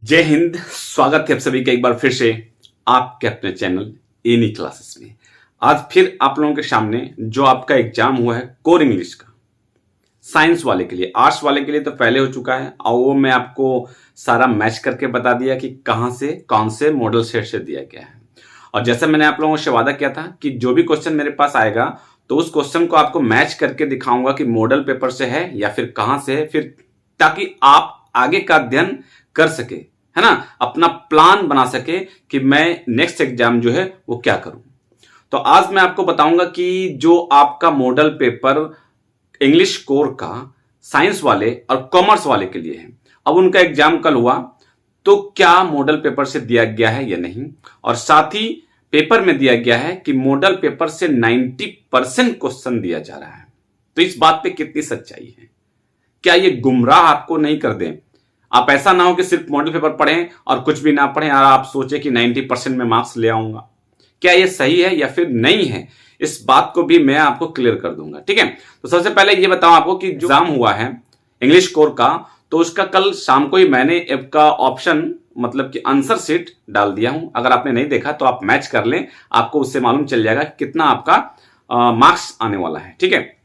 जय हिंद। स्वागत है आप सभी का एक बार फिर से आपके अपने चैनल एनी क्लासेस में। आज फिर आप लोगों के सामने जो आपका एग्जाम हुआ है कोर इंग्लिश का, साइंस वाले के लिए, आर्ट्स वाले के लिए तो पहले हो चुका है और वो मैं आपको सारा मैच करके बता दिया कि कहां से कौन से मॉडल सेट से दिया गया है। और जैसे मैंने आप लोगों से वादा किया था कि जो भी क्वेश्चन मेरे पास आएगा तो उस क्वेश्चन को आपको मैच करके दिखाऊंगा कि मॉडल पेपर से है या फिर कहां से है, फिर ताकि आप आगे का अध्ययन कर सके, है ना, अपना प्लान बना सके कि मैं नेक्स्ट एग्जाम जो है वो क्या करूं। तो आज मैं आपको बताऊंगा कि जो आपका मॉडल पेपर इंग्लिश कोर का साइंस वाले और कॉमर्स वाले के लिए है, अब उनका एग्जाम कल हुआ तो क्या मॉडल पेपर से दिया गया है या नहीं, और साथ ही पेपर में दिया गया है कि मॉडल पेपर से 90% क्वेश्चन दिया जा रहा है। तो इस बात पे कितनी सच्चाई है, क्या ये गुमराह आपको नहीं कर दें? आप ऐसा ना हो कि सिर्फ मॉडल पेपर पढ़ें और कुछ भी ना पढ़ें और आप सोचें कि 90% में मार्क्स ले आऊंगा। क्या ये सही है या फिर नहीं है, इस बात को भी मैं आपको क्लियर कर दूंगा। ठीक है, तो सबसे पहले ये बताऊं आपको कि जो एग्जाम हुआ है इंग्लिश कोर का, तो उसका कल शाम को ही मैंने ऐप का ऑप्शन मतलब कि आंसर शीट डाल दिया हूं। अगर आपने नहीं देखा तो आप मैच कर लें, आपको उससे मालूम चल जाएगा कितना आपका मार्क्स आने वाला है। ठीक है,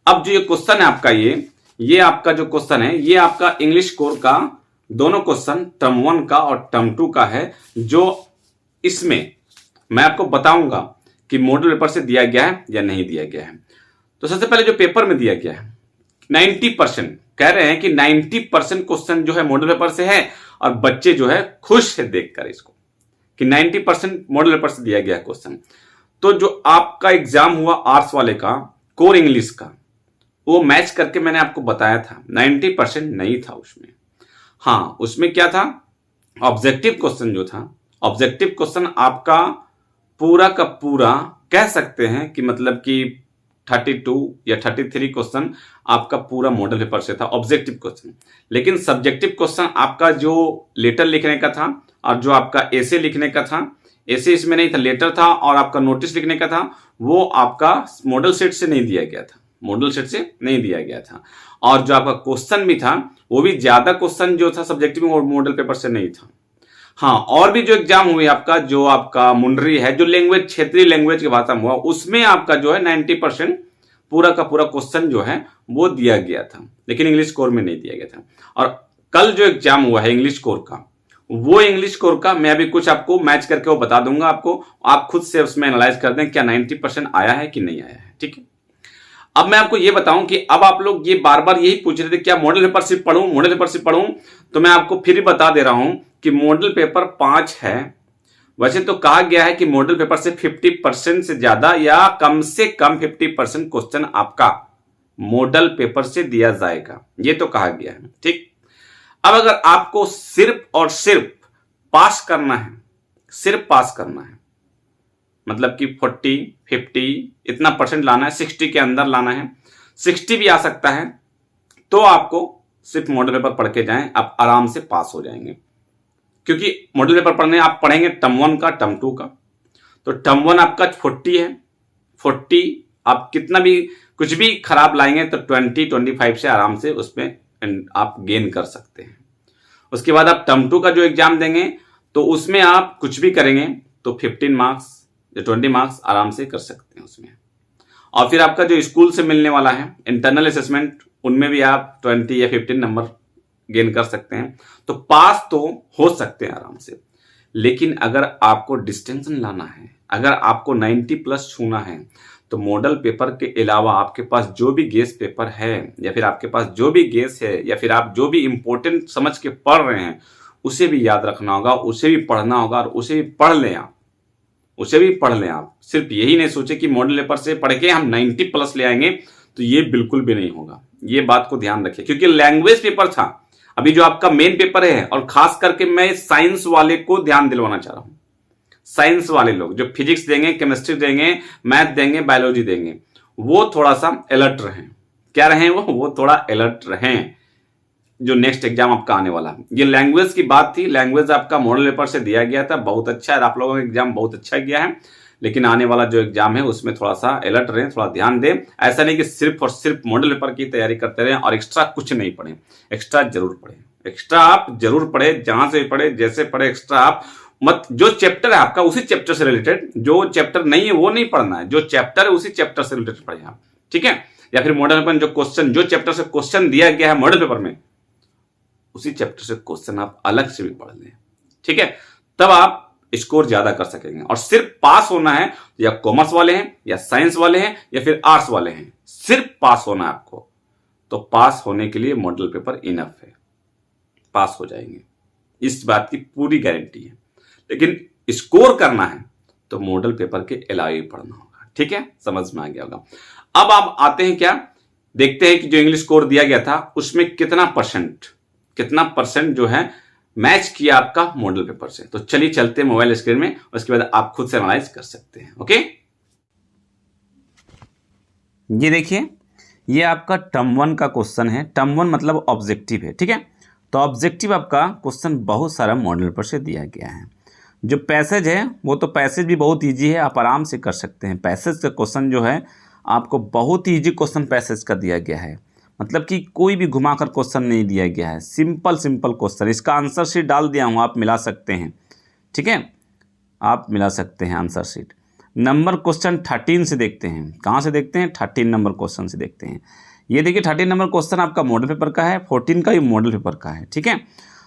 अब जो ये क्वेश्चन है आपका, ये आपका जो क्वेश्चन है ये आपका इंग्लिश कोर का दोनों क्वेश्चन टर्म 1 का और टर्म 2 का है, जो इसमें मैं आपको बताऊंगा कि मॉडल पेपर से दिया गया है या नहीं दिया गया है। तो सबसे पहले जो पेपर में दिया गया है 90%, कह रहे हैं कि 90% क्वेश्चन जो है मॉडल पेपर से है और बच्चे जो है खुश है देखकर इसको कि 90% मॉडल पेपर से दिया गया क्वेश्चन। तो जो आपका एग्जाम हुआ आर्ट्स वाले का कोर इंग्लिश का, वो मैच करके मैंने आपको बताया था 90% नहीं था उसमें। हाँ, उसमें क्या था, ऑब्जेक्टिव क्वेश्चन जो था, ऑब्जेक्टिव क्वेश्चन आपका पूरा का पूरा कह सकते हैं कि मतलब कि 32 या 33 क्वेश्चन आपका पूरा मॉडल पेपर से था ऑब्जेक्टिव क्वेश्चन। लेकिन सब्जेक्टिव क्वेश्चन आपका जो लेटर लिखने का था और जो आपका एसे लिखने का था, एसे इसमें नहीं था, लेटर था, और आपका नोटिस लिखने का था, वो आपका मॉडल सेट से नहीं दिया गया था, मॉडल सेट से नहीं दिया गया था। और जो आपका क्वेश्चन भी था वो भी ज्यादा क्वेश्चन जो था सब्जेक्टिव में और मॉडल पेपर से नहीं था। हाँ, और भी जो एग्जाम हुई आपका, जो आपका मुंडरी है, जो लैंग्वेज क्षेत्रीय लैंग्वेज की भाषा में हुआ, उसमें आपका जो है 90% पूरा का पूरा क्वेश्चन जो है वो दिया गया था, लेकिन इंग्लिश कोर में नहीं दिया गया था। और कल जो एग्जाम हुआ है इंग्लिश कोर का, वो इंग्लिश कोर का मैं अभी कुछ आपको मैच करके वो बता दूंगा आपको, आप खुद से उसमें एनालाइज कर दें क्या 90% आया है कि नहीं आया है। ठीक है, अब मैं आपको ये बताऊं कि अब आप लोग ये बार बार यही पूछ रहे थे क्या मॉडल पेपर से पढ़ूं, मॉडल पेपर से पढ़ूं, तो मैं आपको फिर बता दे रहा हूं कि मॉडल पेपर 5 है। वैसे तो कहा गया है कि मॉडल पेपर से 50% से ज्यादा या कम से कम 50% क्वेश्चन आपका मॉडल पेपर से दिया जाएगा, ये तो कहा गया है। ठीक, अब अगर आपको सिर्फ और सिर्फ पास करना है, सिर्फ पास करना है, मतलब कि 40 50 इतना परसेंट लाना है, 60 के अंदर लाना है, 60 भी आ सकता है, तो आपको सिर्फ मॉडल पेपर पढ़ के जाएं, आप आराम से पास हो जाएंगे। क्योंकि मॉडल पेपर पढ़ने आप पढ़ेंगे टर्म 1 का, टर्म 2 का, तो टर्म 1 आपका 40 है, 40 आप कितना भी कुछ भी खराब लाएंगे तो 20-25 से आराम से उसमें आप गेन कर सकते हैं। उसके बाद आप टर्म 2 का जो एग्जाम देंगे तो उसमें आप कुछ भी करेंगे तो 15 मार्क्स या 20 मार्क्स आराम से कर सकते हैं उसमें। और फिर आपका जो स्कूल से मिलने वाला है इंटरनल असेसमेंट, उनमें भी आप 20 या 15 नंबर गेन कर सकते हैं, तो पास तो हो सकते हैं आराम से। लेकिन अगर आपको डिस्टिंक्शन लाना है, अगर आपको 90+ छूना है, तो मॉडल पेपर के अलावा आपके पास जो भी गेस पेपर है या फिर आपके पास जो भी गेस है या फिर आप जो भी इंपॉर्टेंट समझ के पढ़ रहे हैं उसे भी याद रखना होगा, उसे भी पढ़ना होगा, और उसे भी पढ़ लें आप, उसे भी पढ़ लें आप। सिर्फ यही नहीं सोचे कि मॉडल पेपर से पढ़ के हम 90+ ले आएंगे, तो ये बिल्कुल भी नहीं होगा। ये बात को ध्यान रखिए, क्योंकि लैंग्वेज पेपर था अभी जो आपका मेन पेपर है, और खास करके मैं साइंस वाले को ध्यान दिलवाना चाह रहा हूं। साइंस वाले लोग जो फिजिक्स देंगे, केमिस्ट्री देंगे, मैथ देंगे, बायोलॉजी देंगे, वो थोड़ा सा अलर्ट रहें। क्या रहें वो थोड़ा अलर्ट रहें, जो नेक्स्ट एग्जाम आपका आने वाला है। ये लैंग्वेज की बात थी, लैंग्वेज आपका मॉडल पेपर से दिया गया था, बहुत अच्छा है, आप लोगों का एग्जाम बहुत अच्छा गया है। लेकिन आने वाला जो एग्जाम है उसमें थोड़ा सा अलर्ट रहें, थोड़ा ध्यान दें। ऐसा नहीं कि सिर्फ और सिर्फ मॉडल पेपर की तैयारी करते रहें और एक्स्ट्रा कुछ नहीं पढ़ें, एक्स्ट्रा जरूर पढ़ें, एक्स्ट्रा आप जरूर पढ़े, जहां से पढ़े, जैसे पढ़े, एक्स्ट्रा आप मत, जो चैप्टर है आपका उसी चैप्टर से रिलेटेड, जो चैप्टर नहीं है वो नहीं पढ़ना है, जो चैप्टर है उसी चैप्टर से रिलेटेड पढ़े आप, ठीक है। या फिर मॉडल पेपर जो क्वेश्चन, जो चैप्टर से क्वेश्चन दिया गया है मॉडल पेपर में, उसी चैप्टर से क्वेश्चन आप अलग से भी पढ़ लें, ठीक है। तब आप स्कोर ज्यादा कर सकेंगे। और सिर्फ पास होना है, या कॉमर्स वाले हैं, या साइंस वाले हैं, या फिर आर्ट्स वाले हैं, सिर्फ पास होना है आपको, तो पास होने के लिए मॉडल पेपर इनफ है, पास हो जाएंगे, इस बात की पूरी गारंटी है। लेकिन स्कोर करना है तो मॉडल पेपर के अलावा ही पढ़ना होगा, ठीक है, समझ में आ गया होगा। अब आप आते हैं क्या, देखते हैं कि जो इंग्लिश स्कोर दिया गया था उसमें कितना परसेंट जो है मैच किया आपका मॉडल पेपर से। तो चलिए चलते हैं मोबाइल स्क्रीन में, उसके बाद आप खुद से एनालाइज कर सकते हैं। ओके, ये देखिए, ये आपका टर्म 1 का क्वेश्चन है। टर्म 1 मतलब ऑब्जेक्टिव है, ठीक है। तो ऑब्जेक्टिव आपका क्वेश्चन बहुत सारा मॉडल पेपर से दिया गया है। जो पैसेज है वो तो पैसेज भी बहुत ईजी है, आप आराम से कर सकते हैं। पैसेज का क्वेश्चन जो है आपको बहुत ईजी क्वेश्चन पैसेज का दिया गया है, मतलब कि कोई भी घुमाकर क्वेश्चन नहीं दिया गया है, सिंपल क्वेश्चन। इसका आंसर शीट डाल दिया हूँ, आप मिला सकते हैं, ठीक है, आप मिला सकते हैं आंसर शीट। नंबर क्वेश्चन 13 से देखते हैं, कहाँ से देखते हैं, 13 नंबर क्वेश्चन से देखते हैं। ये देखिए 13 नंबर क्वेश्चन आपका मॉडल पेपर का है, 14 का भी मॉडल पेपर का है, ठीक है।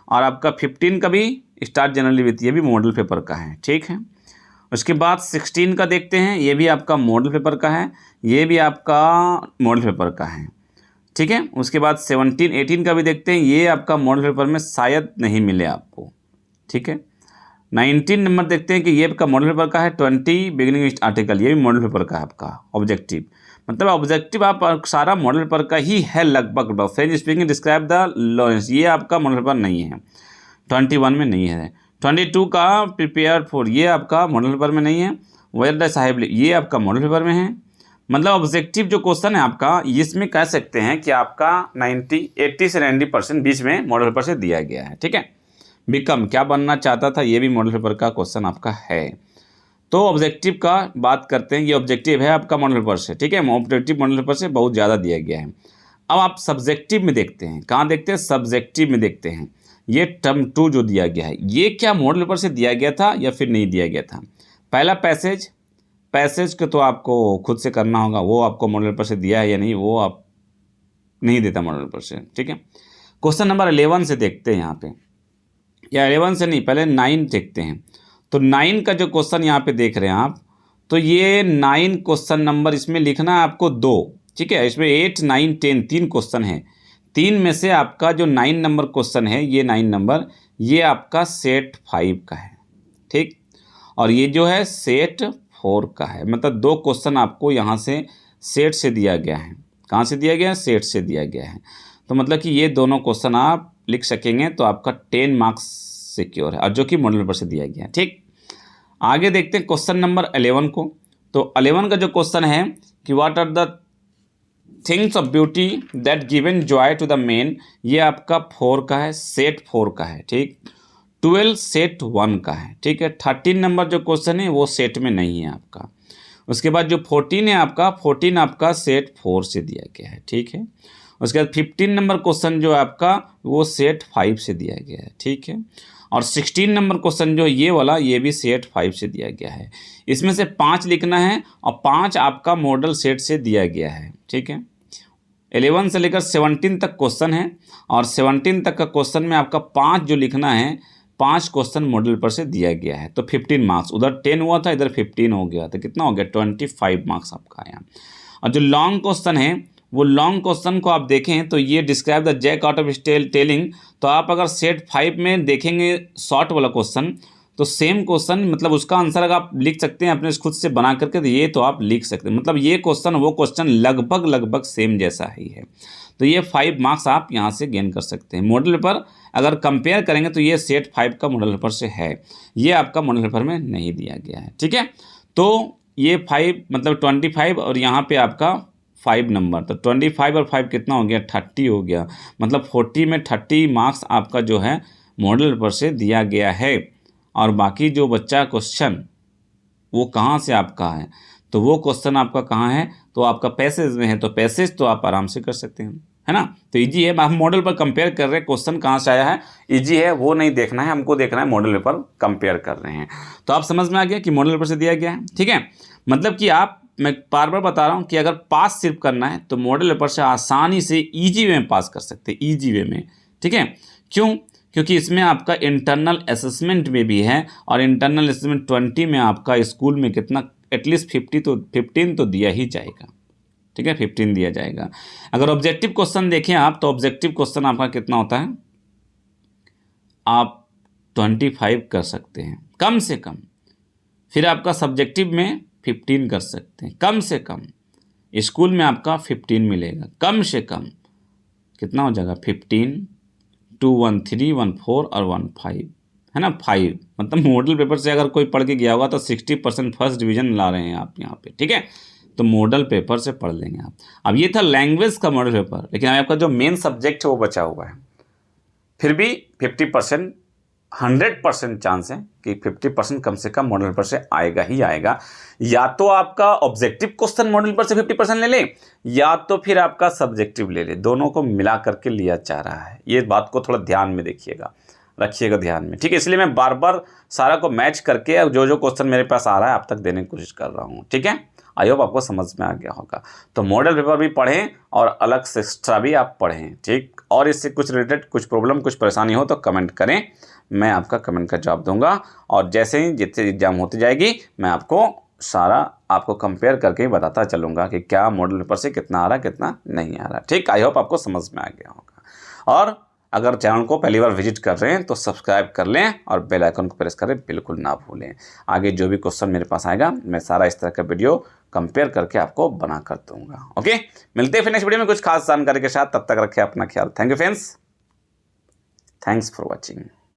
और आपका 15 का भी स्टार्ट जनरली वित्त, ये भी मॉडल पेपर का है, ठीक है। उसके बाद 16 का देखते हैं, ये भी आपका मॉडल पेपर का है, ये भी आपका मॉडल पेपर का है, ठीक है। उसके बाद 17, 18 का भी देखते हैं, ये आपका मॉडल पेपर में शायद नहीं मिले आपको, ठीक है। 19 नंबर देखते हैं कि ये आपका मॉडल पेपर का है, 20 बिगिनिंग आर्टिकल, ये भी मॉडल पेपर का है आपका ऑब्जेक्टिव। मतलब ऑब्जेक्टिव आप सारा मॉडल पेपर का ही है लगभग। French speaking describe the Lawrence, ये आपका मॉडल पेपर नहीं है, 21 में नहीं है। 22 का प्रिपेयर फॉर, ये आपका मॉडल पेपर में नहीं है। वेयर द साहिब, ये आपका मॉडल पेपर में है। मतलब ऑब्जेक्टिव जो क्वेश्चन है आपका, इसमें कह सकते हैं कि आपका 80 से 90% बीच में मॉडल पेपर से दिया गया है, ठीक है। बिकम क्या बनना चाहता था, ये भी मॉडल पेपर का क्वेश्चन आपका है। तो ऑब्जेक्टिव का बात करते हैं, ये ऑब्जेक्टिव है आपका मॉडल पेपर से, ठीक है। ऑब्जेक्टिव मॉडल पेपर से बहुत ज़्यादा दिया गया है। अब आप सब्जेक्टिव में देखते हैं, कहाँ देखते हैं, सब्जेक्टिव में देखते हैं। ये टर्म 2 जो दिया गया है, ये क्या मॉडल पेपर से दिया गया था या फिर नहीं दिया गया था। पहला पैसेज को तो आपको खुद से करना होगा, वो आपको मॉडल पेपर से दिया है या नहीं, वो आप नहीं देता मॉडल पेपर से, ठीक है। क्वेश्चन नंबर 11 से देखते हैं यहाँ पे, या 11 से नहीं, पहले 9 देखते हैं। तो 9 का जो क्वेश्चन यहाँ पे देख रहे हैं आप, तो ये 9 क्वेश्चन नंबर इसमें लिखना है आपको 2, ठीक है। इसमें 8, 9, 10 3 क्वेश्चन है। 3 में से आपका जो 9 नंबर क्वेश्चन है, ये 9 नंबर, ये आपका सेट 5 का है, ठीक। और ये जो है सेट 4 का है। मतलब 2 क्वेश्चन आपको यहाँ से सेट से दिया गया है। कहाँ से दिया गया है, सेट से दिया गया है। तो मतलब कि ये दोनों क्वेश्चन आप लिख सकेंगे तो आपका 10 मार्क्स सिक्योर है, और जो कि मॉडल पेपर से दिया गया है, ठीक। आगे देखते हैं क्वेश्चन नंबर 11 को। तो 11 का जो क्वेश्चन है कि what are the things of beauty that given joy to the man, ये आपका 4 का है, सेट 4 का है, ठीक। 12 सेट 1 का है, ठीक है। 13 नंबर जो क्वेश्चन है वो सेट में नहीं है आपका। उसके बाद जो 14 है आपका, 14 आपका सेट 4 से दिया गया है, ठीक है। उसके बाद 15 नंबर क्वेश्चन जो है आपका, वो सेट 5 से दिया गया है, ठीक है। और 16 नंबर क्वेश्चन जो ये वाला, ये भी सेट 5 से दिया गया है। इसमें से 5 लिखना है, और 5 आपका मॉडल सेट से दिया गया है, ठीक है। 11 से लेकर 17 तक क्वेश्चन है, और 17 तक का क्वेश्चन में आपका 5 जो लिखना है, 5 क्वेश्चन मॉडल पर से दिया गया है। तो 15 मार्क्स, उधर 10 हुआ था, इधर 15 हो गया, तो कितना हो गया, 25 मार्क्स आपका आया। और जो लॉन्ग क्वेश्चन है, वो लॉन्ग क्वेश्चन को आप देखें तो ये describe the jack out of telling. तो आप अगर सेट 5 में देखेंगे शॉर्ट वाला क्वेश्चन, तो सेम क्वेश्चन, मतलब उसका आंसर अगर आप लिख सकते हैं अपने खुद से बना करके, तो ये तो आप लिख सकते हैं। मतलब ये क्वेश्चन वो क्वेश्चन लगभग सेम जैसा ही है। तो ये 5 मार्क्स आप यहाँ से गेन कर सकते हैं। मॉडल पेपर अगर कंपेयर करेंगे तो ये सेट 5 का मॉडल पेपर से है, ये आपका मॉडल पेपर में नहीं दिया गया है, ठीक है। तो ये 5 मतलब 25, और यहाँ पे आपका 5 नंबर, तो 25 और 5 कितना हो गया, 30 हो गया। मतलब 40 में 30 मार्क्स आपका जो है मॉडल पेपर से दिया गया है। और बाकी जो बच्चा क्वेश्चन वो कहाँ से आपका है, तो वो क्वेश्चन आपका कहाँ है, तो आपका पैसेज में है। तो पैसेज तो आप आराम से कर सकते हैं, है ना। तो इजी है, हम मॉडल पर कंपेयर कर रहे हैं, क्वेश्चन कहाँ से आया है, इजी है वो नहीं देखना है, हमको देखना है मॉडल पेपर कंपेयर कर रहे हैं। तो आप समझ में आ गया कि मॉडल पेपर से दिया गया है, ठीक है। मतलब कि मैं बार बार बता रहा हूँ कि अगर पास सिर्फ करना है तो मॉडल पेपर से आसानी से ईजी वे में पास कर सकते हैं, ईजी वे में, ठीक है। क्यों? क्योंकि इसमें आपका इंटरनल असेसमेंट में भी है, और इंटरनल असेसमेंट 20 में आपका स्कूल में कितना एटलीस्ट 15 तो दिया ही जाएगा, ठीक है, 15 दिया जाएगा। अगर ऑब्जेक्टिव क्वेश्चन देखें आप, तो ऑब्जेक्टिव क्वेश्चन आपका कितना होता है, आप 25 कर सकते हैं कम से कम। फिर आपका सब्जेक्टिव में 15 कर सकते हैं कम से कम। स्कूल में आपका 15 मिलेगा कम से कम। कितना हो जाएगा, 15, 2, 1, 3, 1, 4 और 1, 5, है ना, 5। मतलब मॉडल पेपर से अगर कोई पढ़ के गया होगा तो 60% फर्स्ट डिवीजन ला रहे हैं आप यहाँ पे, ठीक है। तो मॉडल पेपर से पढ़ लेंगे आप। अब ये था लैंग्वेज का मॉडल पेपर, लेकिन आपका जो मेन सब्जेक्ट है वो बचा हुआ है। फिर भी 50%, 100% चांस है कि 50% कम से कम मॉडल पेपर से आएगा ही आएगा। या तो आपका ऑब्जेक्टिव क्वेश्चन मॉडल पेपर से 50% ले ले, या तो फिर आपका सब्जेक्टिव ले ले, दोनों को मिला करके लिया जा रहा है। ये बात को थोड़ा ध्यान में देखिएगा, रखिएगा ध्यान में, ठीक है। इसलिए मैं बार बार सारा को मैच करके अब जो क्वेश्चन मेरे पास आ रहा है आप तक देने की कोशिश कर रहा हूँ, ठीक है। आई होप आपको समझ में आ गया होगा। तो मॉडल पेपर भी पढ़ें और अलग से एक्स्ट्रा भी आप पढ़ें, ठीक। और इससे कुछ रिलेटेड कुछ प्रॉब्लम कुछ परेशानी हो तो कमेंट करें, मैं आपका कमेंट का जवाब दूंगा। और जैसे ही जितने एग्जाम होती जाएगी मैं आपको सारा आपको कंपेयर करके ही बताता चलूँगा कि क्या मॉडल पेपर से कितना आ रहा है कितना नहीं आ रहा, ठीक। आई होप आपको समझ में आ गया होगा। और अगर चैनल को पहली बार विजिट कर रहे हैं तो सब्सक्राइब कर लें और बेल आइकन को प्रेस करें, बिल्कुल ना भूलें। आगे जो भी क्वेश्चन मेरे पास आएगा मैं सारा इस तरह का वीडियो कंपेयर करके आपको बना कर दूंगा, ओके। मिलते हैं फिर नेक्स्ट वीडियो में कुछ खास जानकारी के साथ, तब तक रखें अपना ख्याल। Thank you friends, thanks for watching.